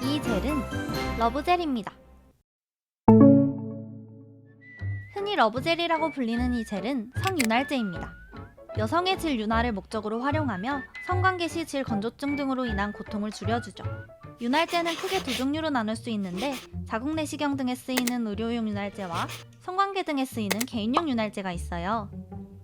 이 젤은 러브젤입니다. 흔히 러브젤이라고 불리는 이 젤은 성윤활제입니다. 여성의 질 윤활을 목적으로 활용하며 성관계 시 질 건조증 등으로 인한 고통을 줄여주죠. 윤활제는 크게 두 종류로 나눌 수 있는데 자궁 내시경 등에 쓰이는 의료용 윤활제와 성관계 등에 쓰이는 개인용 윤활제가 있어요.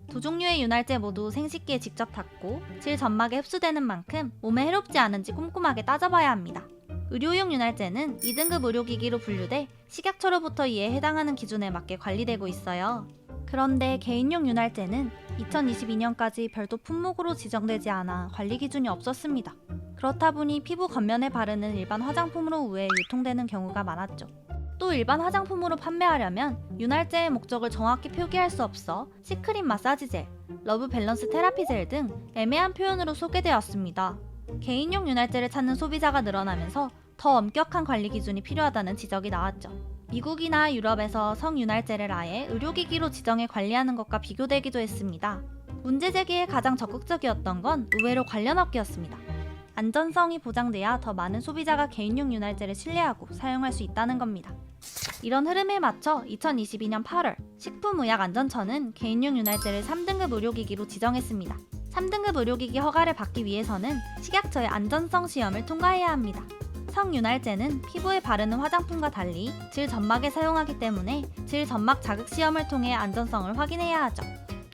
두 종류의 윤활제 모두 생식기에 직접 닿고 질 점막에 흡수되는 만큼 몸에 해롭지 않은지 꼼꼼하게 따져봐야 합니다. 의료용 윤활제는 2등급 의료기기로 분류돼 식약처로부터 이에 해당하는 기준에 맞게 관리되고 있어요. 그런데 개인용 윤활제는 2022년까지 별도 품목으로 지정되지 않아 관리 기준이 없었습니다. 그렇다 보니 피부 겉면에 바르는 일반 화장품으로 우회 유통되는 경우가 많았죠. 또 일반 화장품으로 판매하려면 윤활제의 목적을 정확히 표기할 수 없어 시크릿 마사지 젤, 러브 밸런스 테라피 젤 등 애매한 표현으로 소개되었습니다. 개인용 윤활제를 찾는 소비자가 늘어나면서 더 엄격한 관리 기준이 필요하다는 지적이 나왔죠. 미국이나 유럽에서 성윤활제를 아예 의료기기로 지정해 관리하는 것과 비교되기도 했습니다. 문제 제기에 가장 적극적이었던 건 의외로 관련 업계였습니다. 안전성이 보장돼야 더 많은 소비자가 개인용 윤활제를 신뢰하고 사용할 수 있다는 겁니다. 이런 흐름에 맞춰 2022년 8월 식품의약안전처는 개인용 윤활제를 3등급 의료기기로 지정했습니다. 3등급 의료기기 허가를 받기 위해서는 식약처의 안전성 시험을 통과해야 합니다. 성윤활제는 피부에 바르는 화장품과 달리 질 점막에 사용하기 때문에 질 점막 자극 시험을 통해 안전성을 확인해야 하죠.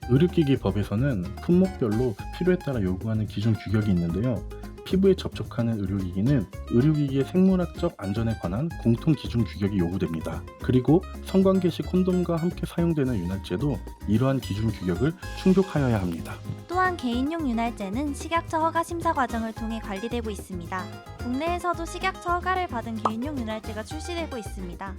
의료기기 법에서는 품목별로 필요에 따라 요구하는 기준 규격이 있는데요. 피부에 접촉하는 의료기기는 의료기기의 생물학적 안전에 관한 공통 기준 규격이 요구됩니다. 그리고 성관계 시 콘돔과 함께 사용되는 윤활제도 이러한 기준 규격을 충족하여야 합니다. 또한 개인용 윤활제는 식약처 허가 심사 과정을 통해 관리되고 있습니다. 국내에서도 식약처 허가를 받은 개인용 윤활제가 출시되고 있습니다.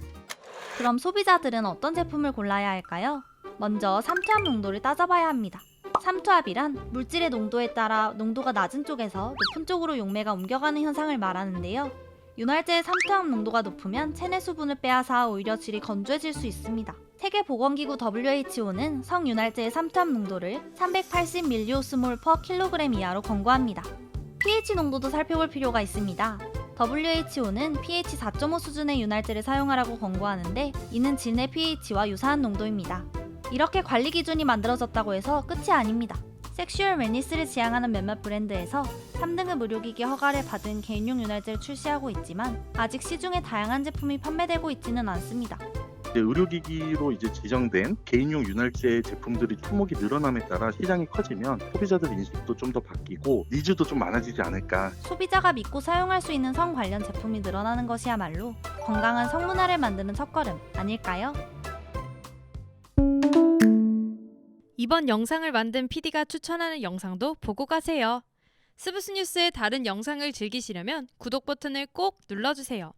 그럼 소비자들은 어떤 제품을 골라야 할까요? 먼저 삼투압 농도를 따져봐야 합니다. 삼투압이란 물질의 농도에 따라 농도가 낮은 쪽에서 높은 쪽으로 용매가 옮겨가는 현상을 말하는데요. 윤활제의 삼투압 농도가 높으면 체내 수분을 빼앗아 오히려 질이 건조해질 수 있습니다. 세계보건기구 WHO는 성윤활제의 삼투압 농도를 380mSmol/kg 이하로 권고합니다. pH 농도도 살펴볼 필요가 있습니다. WHO는 pH 4.5 수준의 윤활제를 사용하라고 권고하는데 이는 질 내 pH와 유사한 농도입니다. 이렇게 관리 기준이 만들어졌다고 해서 끝이 아닙니다. 섹슈얼 웰니스를 지향하는 몇몇 브랜드에서 3등급 의료기기 허가를 받은 개인용 윤활제를 출시하고 있지만 아직 시중에 다양한 제품이 판매되고 있지는 않습니다. 의료기기로 지정된 개인용 윤활제 제품들이 품목이 늘어남에 따라 시장이 커지면 소비자들 인식도 좀 더 바뀌고 니즈도 좀 많아지지 않을까. 소비자가 믿고 사용할 수 있는 성 관련 제품이 늘어나는 것이야말로 건강한 성문화를 만드는 첫걸음 아닐까요? 이번 영상을 만든 PD가 추천하는 영상도 보고 가세요. 스브스 뉴스의 다른 영상을 즐기시려면 구독 버튼을 꼭 눌러주세요.